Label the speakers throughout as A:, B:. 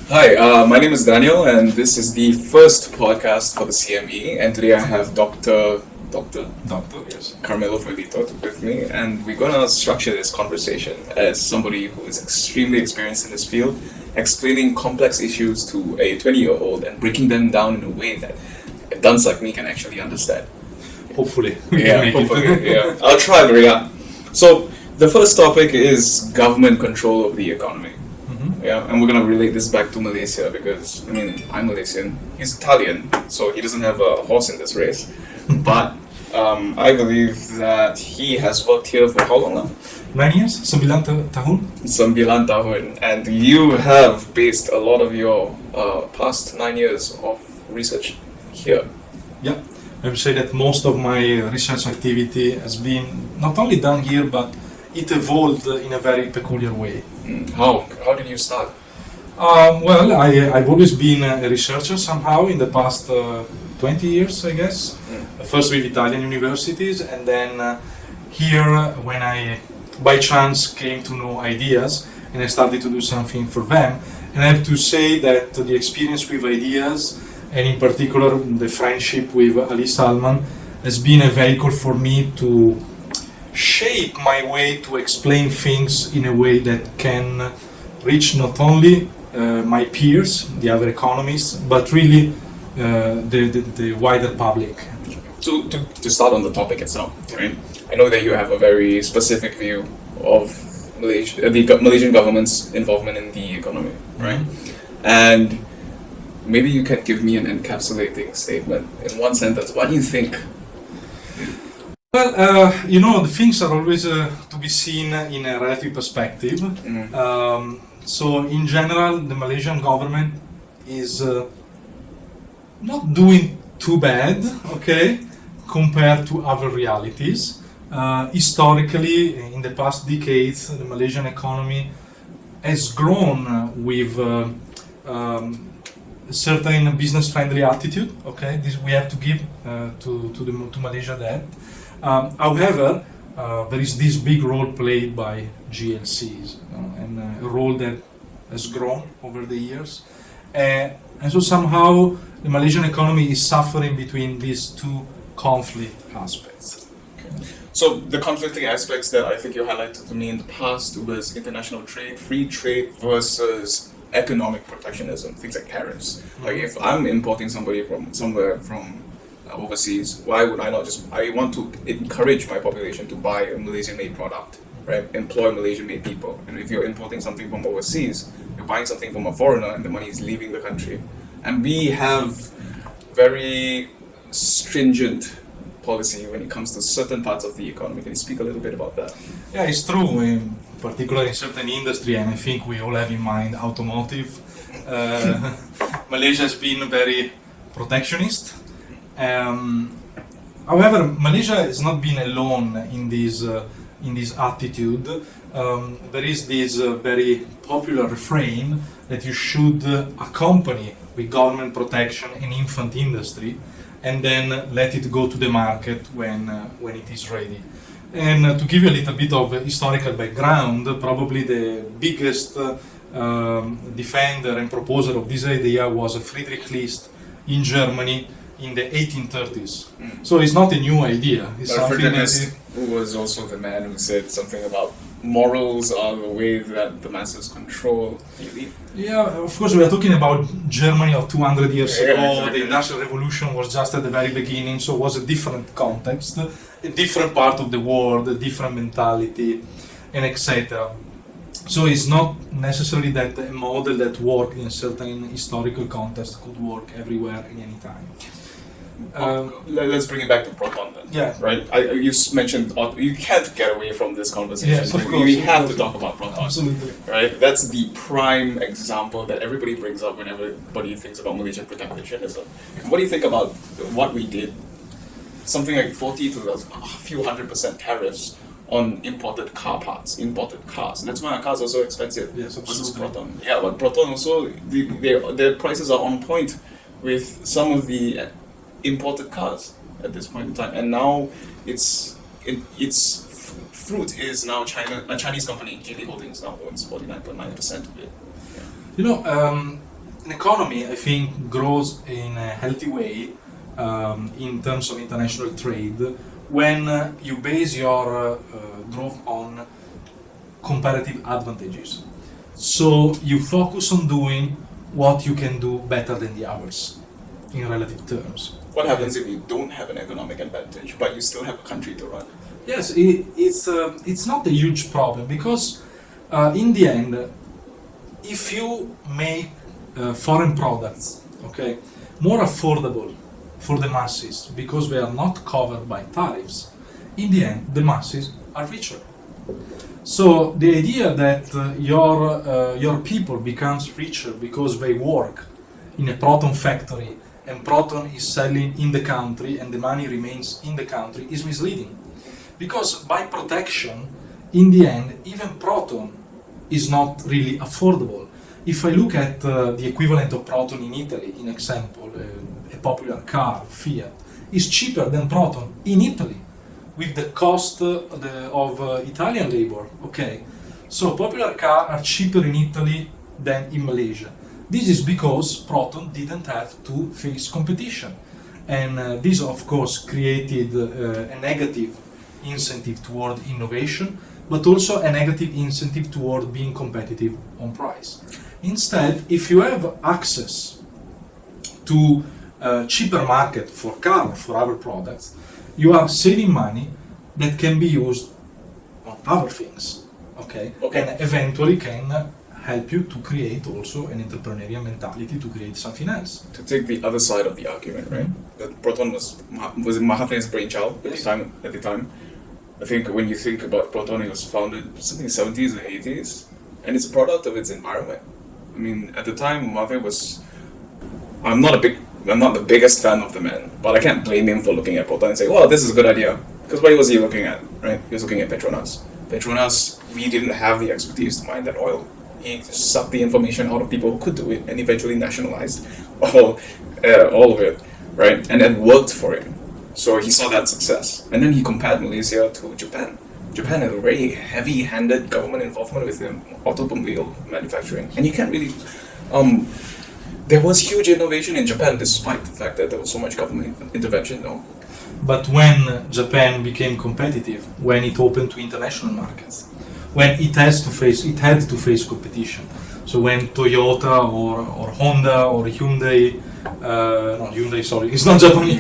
A: Hi, my name is Daniel, and this is the first podcast for the CME. And today I have Dr.
B: Yes.
A: Carmelo Ferlito with me, and we're gonna structure this conversation as somebody who is extremely experienced in this field, explaining complex issues to a 20-year-old and breaking them down in a way that dunce like me can actually understand.
B: Hopefully.
A: Yeah, hopefully, yeah. I'll try very hard. So the first topic is government control of the economy. Yeah, and we're gonna relate this back to Malaysia because I'm Malaysian. He's Italian, so he doesn't have a horse in this race. But I believe that he has worked here for how long now?
B: 9 years? 9 tahun?
A: 9 tahun, and you have based a lot of your past 9 years of research here.
B: Yeah. I would say that most of my research activity has been not only done here, but it evolved in a very peculiar way.
A: How did you start?
B: Well, I've always been a researcher somehow in the past 20 years, I guess. First with Italian universities, and then here when I, by chance, came to know ideas, and I started to do something for them. And I have to say that the experience with ideas, and in particular the friendship with Ali Salman, has been a vehicle for me to shape my way to explain things in a way that can reach not only my peers, the other economists, but really the wider public.
A: To start on the topic itself, right? I know that you have a very specific view of Malaysia, the Malaysian government's involvement in the economy, right? And maybe you can give me an encapsulating statement in one sentence. What do you think?
B: Well, the things are always to be seen in a relative perspective. So in general, the Malaysian government is not doing too bad, okay, compared to other realities. Historically, in the past decades, the Malaysian economy has grown with a certain business-friendly attitude. Okay, this we have to give to Malaysia that. However, there is this big role played by GLCs, and a role that has grown over the years. And so somehow the Malaysian economy is suffering between these two conflict aspects.
A: Okay. So the conflicting aspects that I think you highlighted to me in the past was international trade, free trade versus economic protectionism, things like tariffs. Like if I'm importing somebody from somewhere from overseas, why would I not I want to encourage my population to buy a Malaysian-made product, right? Employ Malaysian-made people. And if you're importing something from overseas, you're buying something from a foreigner and the money is leaving the country. And we have very stringent policy when it comes to certain parts of the economy. Can you speak a little bit about that?
B: Yeah, it's true, in particular in certain industry, and I think we all have in mind automotive. Malaysia has been very protectionist. However, Malaysia has not been alone in this attitude. There is this very popular refrain that you should accompany with government protection an infant industry, and then let it go to the market when it is ready. And to give you a little bit of historical background, probably the biggest defender and proposer of this idea was Friedrich List in Germany in the 1830s. So it's not a new idea. It's something
A: who was also the man who said something about morals are the way that the masses control the elite.
B: Yeah, of course, we are talking about Germany of 200 years ago.
A: Exactly.
B: The Industrial Revolution was just at the very beginning, so it was a different context, a different part of the world, a different mentality, and etc. So it's not necessarily that a model that worked in a certain historical context could work everywhere and anytime.
A: Let's bring it back to Proton then.
B: Yeah.
A: Right? You mentioned you can't get away from this conversation.
B: Yes, of course.
A: We have to talk about Proton.
B: Absolutely.
A: Right? That's the prime example that everybody brings up whenever everybody thinks about Malaysian protectionism. What do you think about what we did? Something like 40 to a few 100% tariffs on imported car parts, imported cars. And that's why our cars are so expensive.
B: Yes,
A: versus
B: absolutely.
A: Proton. Yeah, but Proton also, their prices are on point with some of the imported cars at this point in time. And now its fruit is now a Chinese company, Geely Holdings now owns 49.9% of it.
B: You know, an economy, I think, grows in a healthy way in terms of international trade when you base your growth on comparative advantages. So you focus on doing what you can do better than the others in relative terms.
A: What happens if you don't have an economic advantage, but you still have a country to run?
B: Yes, it's not a huge problem because in the end, if you make foreign products, okay, more affordable for the masses because they are not covered by tariffs, in the end, the masses are richer. So the idea that your people becomes richer because they work in a proton factory and proton is selling in the country and the money remains in the country is misleading. Because by protection, in the end, even proton is not really affordable. If I look at the equivalent of proton in Italy, in example, a popular car, Fiat, is cheaper than proton in Italy, with the cost of Italian labor. Okay, so popular cars are cheaper in Italy than in Malaysia. This is because proton didn't have to face competition, and this of course created a negative incentive toward innovation, but also a negative incentive toward being competitive on price. Instead, if you have access to a cheaper market for car or for other products, you are saving money that can be used on other things, okay? And eventually can help you to create also an entrepreneurial mentality to create something else.
A: To take the other side of the argument, right? That proton was Mahatma's brainchild at the time. I think when you think about proton, it was founded something in the 70s and 80s, and it's a product of its environment. I mean, at the time, Mahatma was. I'm not the biggest fan of the man, but I can't blame him for looking at proton and say, "Well, this is a good idea." Because what was he looking at, right? He was looking at Petronas. Petronas, we didn't have the expertise to mine that oil. He sucked the information out of people who could do it, and eventually nationalized all of it, right? And it worked for him. So he saw that success, and then he compared Malaysia to Japan. Japan had a very heavy-handed government involvement with automobile manufacturing, and you can't really. There was huge innovation in Japan, despite the fact that there was so much government intervention, though.
B: But when Japan became competitive, when it opened to international markets, when it had to face competition. So when Toyota or Honda or Hyundai, not Hyundai, sorry, it's not Japanese.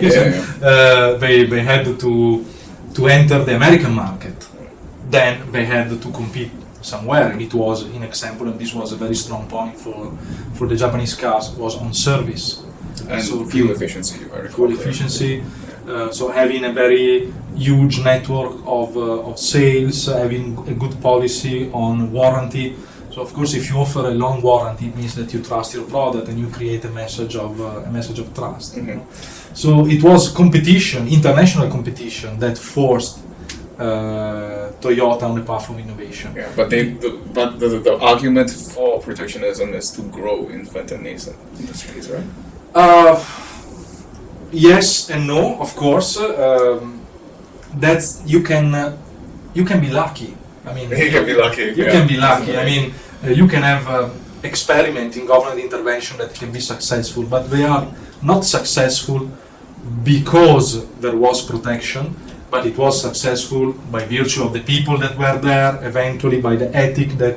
B: They had to enter the American market. Then they had to compete somewhere, and it was, in example, and this was a very strong point for the Japanese cars, was on service.
A: And so fuel efficiency,
B: fuel efficiency. So having a very huge network of sales, having a good policy on warranty. So of course, if you offer a long warranty, it means that you trust your product and you create a message of trust. Mm-hmm. You know? So it was competition, international competition, that forced Toyota on the path of innovation.
A: Yeah, but the argument for protectionism is to grow infant and nascent industries, right?
B: Yes and no, of course. That's you can be lucky. I mean,
A: you can be lucky.
B: You can be lucky. I mean, you can have experiment in government intervention that can be successful, but they are not successful because there was protection, but it was successful by virtue of the people that were there, eventually by the ethic that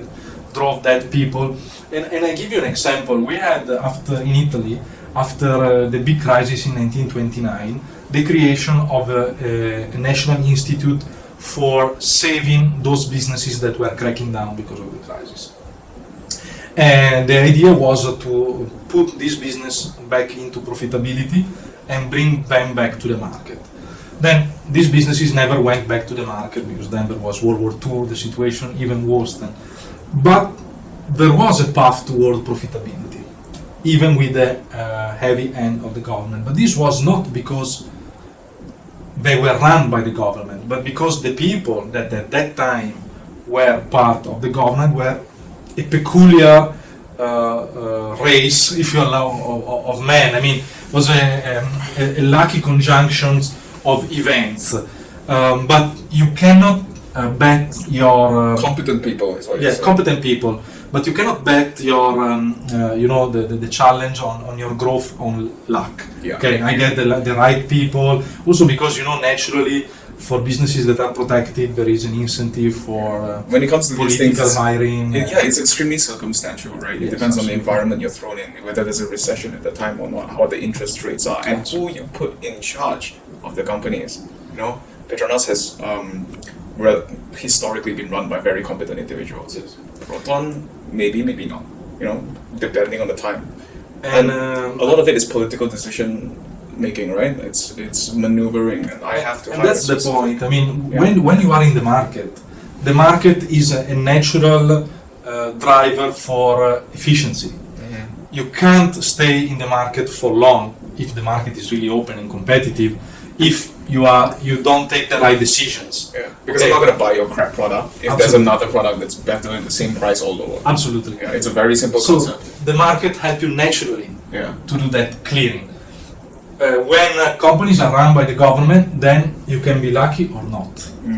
B: drove that people. And I give you an example. We had in Italy, after the big crisis in 1929, the creation of a national institute for saving those businesses that were cracking down because of the crisis. And the idea was to put this business back into profitability and bring them back to the market. Then these businesses never went back to the market because then there was World War II, the situation even worse then. But there was a path toward profitability, even with the heavy hand of the government. But this was not because they were run by the government, but because the people that at that time were part of the government were a peculiar race, if you allow, of men. I mean, it was a lucky conjunction of events. But you cannot bet your...
A: competent people is what
B: yes, competent people. but you cannot bet your, the challenge on your growth on luck.
A: Yeah.
B: Okay, I get the right people. Also because, naturally, for businesses that are protected, there is an incentive for
A: when it comes to these
B: political
A: things,
B: hiring.
A: it's extremely circumstantial, right? It
B: Yes,
A: depends on the
B: absolutely.
A: environment you're thrown in, whether there's a recession at the time or not, how the interest rates are, and who you put in charge of the companies. Petronas has historically been run by very competent individuals. Proton, maybe not, depending on the time. And a lot of it is political decision making, right? It's maneuvering, and I have to.
B: And that's the point. I mean,
A: Yeah.
B: when you are in the market is a natural driver for efficiency. You can't stay in the market for long if the market is really open and competitive. If you don't take the right decisions.
A: Yeah, because I'm not going to buy your crap product if there's
B: Absolutely.
A: another product that's better and the same price all lower.
B: Absolutely.
A: Yeah, it's a very simple
B: So
A: concept.
B: the market helps you naturally
A: Yeah.
B: to do that clearing. When companies are run by the government, then you can be lucky or not.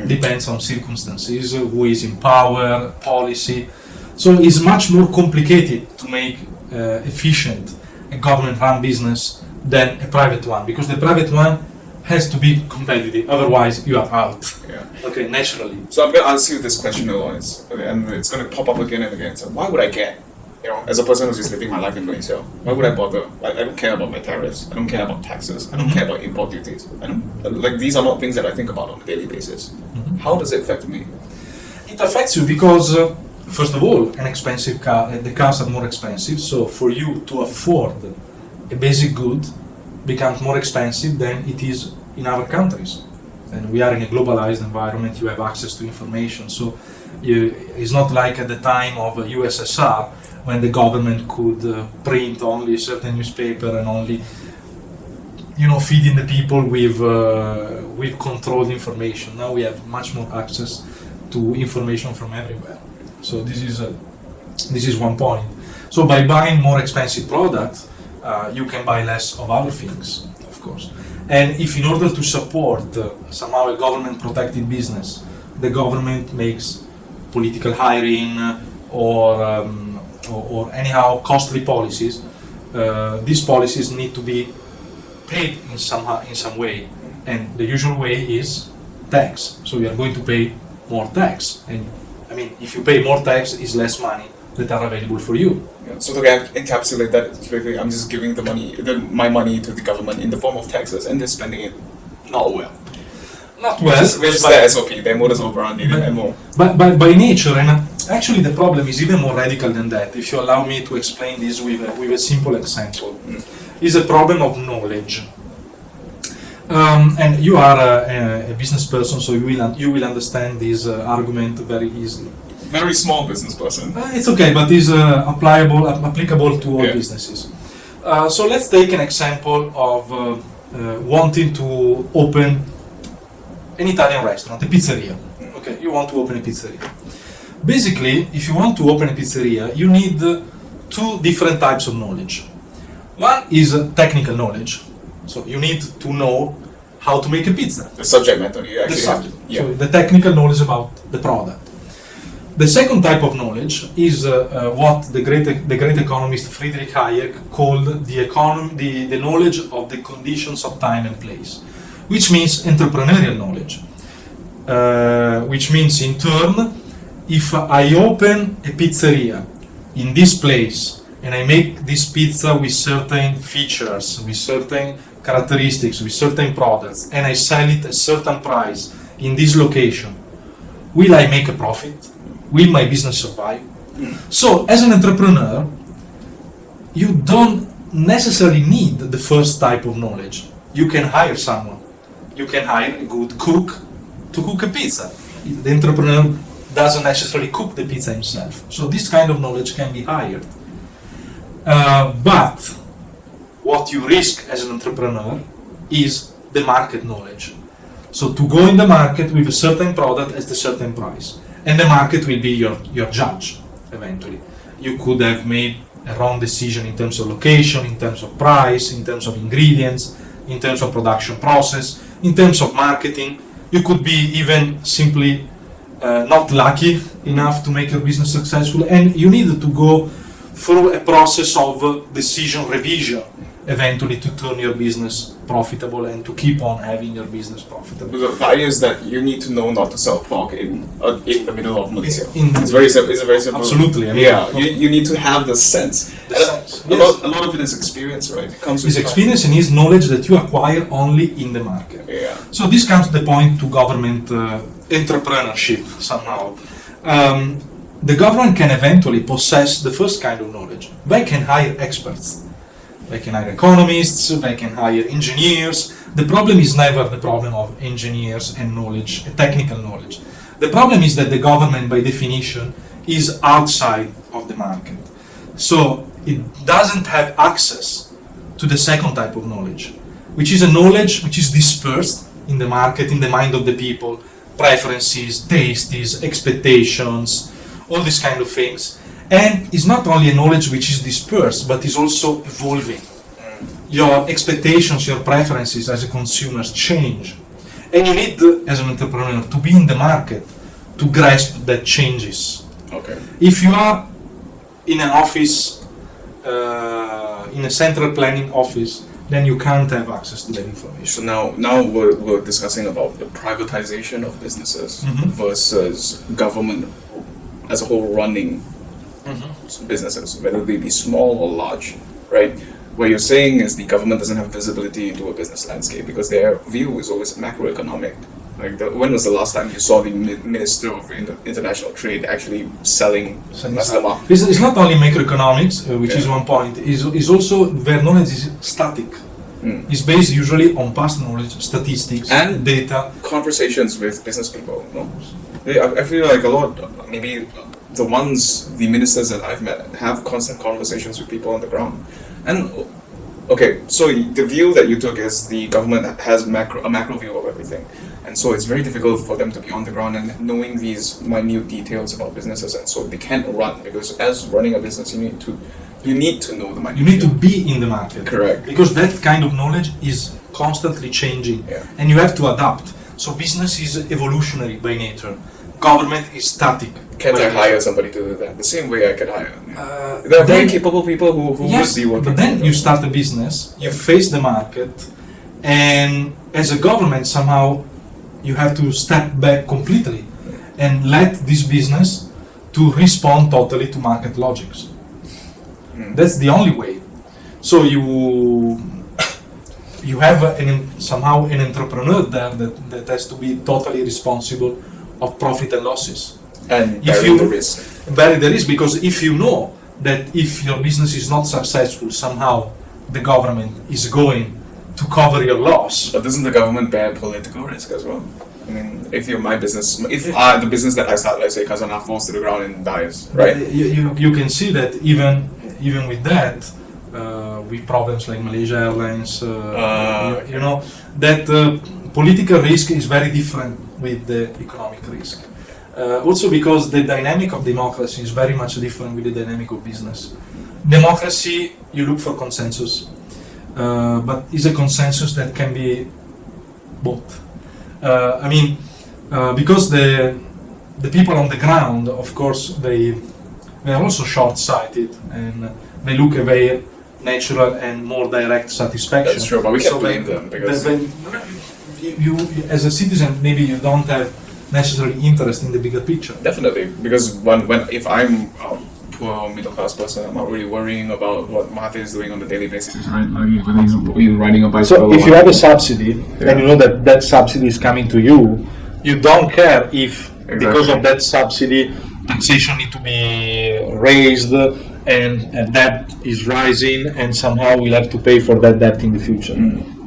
B: Depends on circumstances, who is in power, policy. So it's much more complicated to make efficient a government-run business than a private one, because the private one has to be competitive, otherwise you are out.
A: Yeah.
B: Okay, naturally.
A: So I'm going to ask you this question, Alois, and it's going to pop up again and again. So why would I care? As a person who's just living my life in Malaysia, why would I bother? I don't care about my tariffs. I don't care about taxes. I don't care about import duties. These are not things that I think about on a daily basis. How does it affect me?
B: It affects you because, first of all, an expensive car, the cars are more expensive, so for you to afford a basic good becomes more expensive than it is in other countries. And we are in a globalized environment, you have access to information, so it's not like at the time of USSR when the government could print only a certain newspaper and only feeding the people with controlled information. Now we have much more access to information from everywhere. So this is one point. So by buying more expensive products, you can buy less of other things, of course. And if in order to support somehow a government-protected business, the government makes political hiring or anyhow costly policies, these policies need to be paid in some way, and the usual way is tax. So you are going to pay more tax, and I mean, if you pay more tax, it's less money that are available for you.
A: Yeah. So to encapsulate that, basically, I'm just giving my money to the government in the form of taxes, and they're spending it not well.
B: Not well,
A: Which is the SOP, their modus operandi, MO.
B: But by nature, and actually the problem is even more radical than that. If you allow me to explain this with a simple example, is a problem of knowledge. And you are a business person, so you will understand this argument very easily.
A: Very small business person.
B: It's okay, but it's applicable to all
A: Yeah.
B: businesses. So let's take an example of wanting to open an Italian restaurant, a pizzeria. Okay, you want to open a pizzeria. Basically, if you want to open a pizzeria, you need two different types of knowledge. One is technical knowledge, so you need to know how to make a pizza.
A: The subject matter, you
B: The
A: actually have to.
B: subject.
A: Yeah.
B: So the technical knowledge about the product. The second type of knowledge is what the great economist Friedrich Hayek called the knowledge of the conditions of time and place, which means entrepreneurial knowledge. Which means in turn, if I open a pizzeria in this place and I make this pizza with certain features, with certain characteristics, with certain products, and I sell it at a certain price in this location, will I make a profit? Will my business survive? So, as an entrepreneur, you don't necessarily need the first type of knowledge. You can hire someone. You can hire a good cook to cook a pizza. The entrepreneur doesn't necessarily cook the pizza himself. So this kind of knowledge can be hired. But what you risk as an entrepreneur is the market knowledge. So to go in the market with a certain product at a certain price. And the market will be your judge, eventually. You could have made a wrong decision in terms of location, in terms of price, in terms of ingredients, in terms of production process, in terms of marketing. You could be even simply not lucky enough to make your business successful, and you need to go through a process of decision revision eventually to turn your business profitable and to keep on having your business profitable.
A: The idea is that you need to know not to sell pork in the middle of Malaysia.
B: In-
A: It's very simple. It's a very simple.
B: Absolutely, I mean,
A: yeah, you need to have the sense.
B: The
A: And
B: sense,
A: a,
B: yes.
A: a lot of it is experience, right? It comes
B: Is
A: with
B: experience and is knowledge that you acquire only in the market.
A: Yeah.
B: So this comes to the point to government entrepreneurship somehow. The government can eventually possess the first kind of knowledge. They can hire experts. They can hire economists, they can hire engineers. The problem is never the problem of engineers and knowledge, technical knowledge. The problem is that the government, by definition, is outside of the market. So it doesn't have access to the second type of knowledge, which is a knowledge which is dispersed in the market, in the mind of the people, preferences, tastes, expectations, all these kind of things. And it's not only a knowledge which is dispersed, but is also evolving. Your expectations, your preferences as a consumer change. And you need, as an entrepreneur, to be in the market to grasp that changes.
A: Okay.
B: If you are in an office, in a central planning office, then you can't have access to that information.
A: So now we're discussing about the privatization of businesses versus government as a whole running businesses, whether they be small or large, right? What you're saying is the government doesn't have visibility into a business landscape because their view is always macroeconomic. Like, when was the last time you saw the Minister of International Trade actually selling Maslama?
B: It's not only macroeconomics, which is one point, is also their knowledge is static. It's based usually on past knowledge, statistics,
A: And
B: data.
A: Conversations with business people. No? I feel like a lot, maybe the ministers that I've met have constant conversations with people on the ground. And okay, so the view that you took is the government has a macro view of everything, and so it's very difficult for them to be on the ground and knowing these minute details about businesses, and so they can't run, because as running a business you need to know the minute.
B: You need to be in the market.
A: Correct.
B: Because that kind of knowledge is constantly changing, and you have to adapt. So business is evolutionary by nature. Government is static.
A: Can't I hire somebody to do that? The same way I could hire. There are very capable people who
B: yes,
A: would be working.
B: but then you start a business, you face the market, and as a government somehow you have to step back completely and let this business to respond totally to market logics. That's the only way. So you have somehow an entrepreneur there that has to be totally responsible of profit and losses.
A: And
B: If
A: bearing the risk.
B: Bear the risk, because if you know that if your business is not successful, somehow the government is going to cover your loss.
A: But doesn't the government bear political risk as well? I mean, if you're my business, if the business that I start, let's say, Kazana falls to the ground and dies, right?
B: You can see that even with that, with problems like Malaysia Airlines, you know, that political risk is very different with the economic risk. Also because the dynamic of democracy is very much different with the dynamic of business. Democracy, you look for consensus, but is a consensus that can be both. Because the people on the ground, of course, they are also short-sighted and they look at their natural and more direct satisfaction.
A: That's true, but we can't blame them because
B: you, as a citizen, maybe you don't have necessarily interest in the bigger picture.
A: Definitely, because if I'm a poor middle class person, I'm not really worrying about what Mahathir is doing on a daily basis, right? Like whether he's riding a bicycle.
B: So if you have a subsidy and you know that subsidy is coming to you, you don't care if because of that subsidy taxation need to be raised and debt is rising and somehow we'll have to pay for that debt in the future.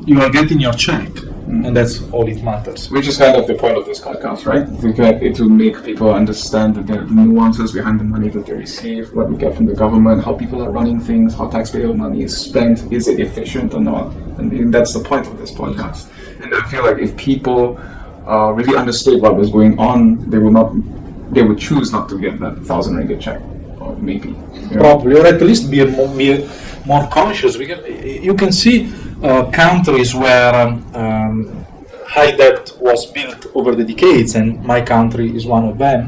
B: You are getting your check. And that's all it matters.
A: Which is kind of the point of this podcast, right? It will make people understand the nuances behind the money that they receive, what we get from the government, how people are running things, how taxpayer money is spent, is it efficient or not? And that's the point of this podcast. And I feel like if people really understood what was going on, they would choose not to get that 1,000 ringgit check, or maybe.
B: Probably, or at least be more conscious. You can see countries where high debt was built over the decades, and my country is one of them.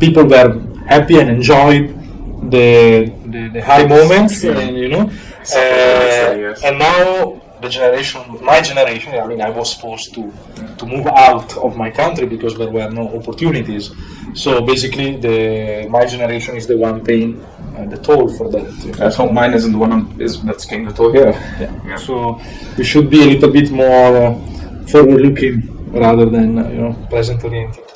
B: People were happy and enjoyed the high moments, and and now my generation. I mean, I was forced to move out of my country because there were no opportunities. So basically, my generation is the one paying the toll for that.
A: I hope mine isn't the one that's paying the toll here.
B: Yeah. So we should be a little bit more forward-looking rather than present-oriented.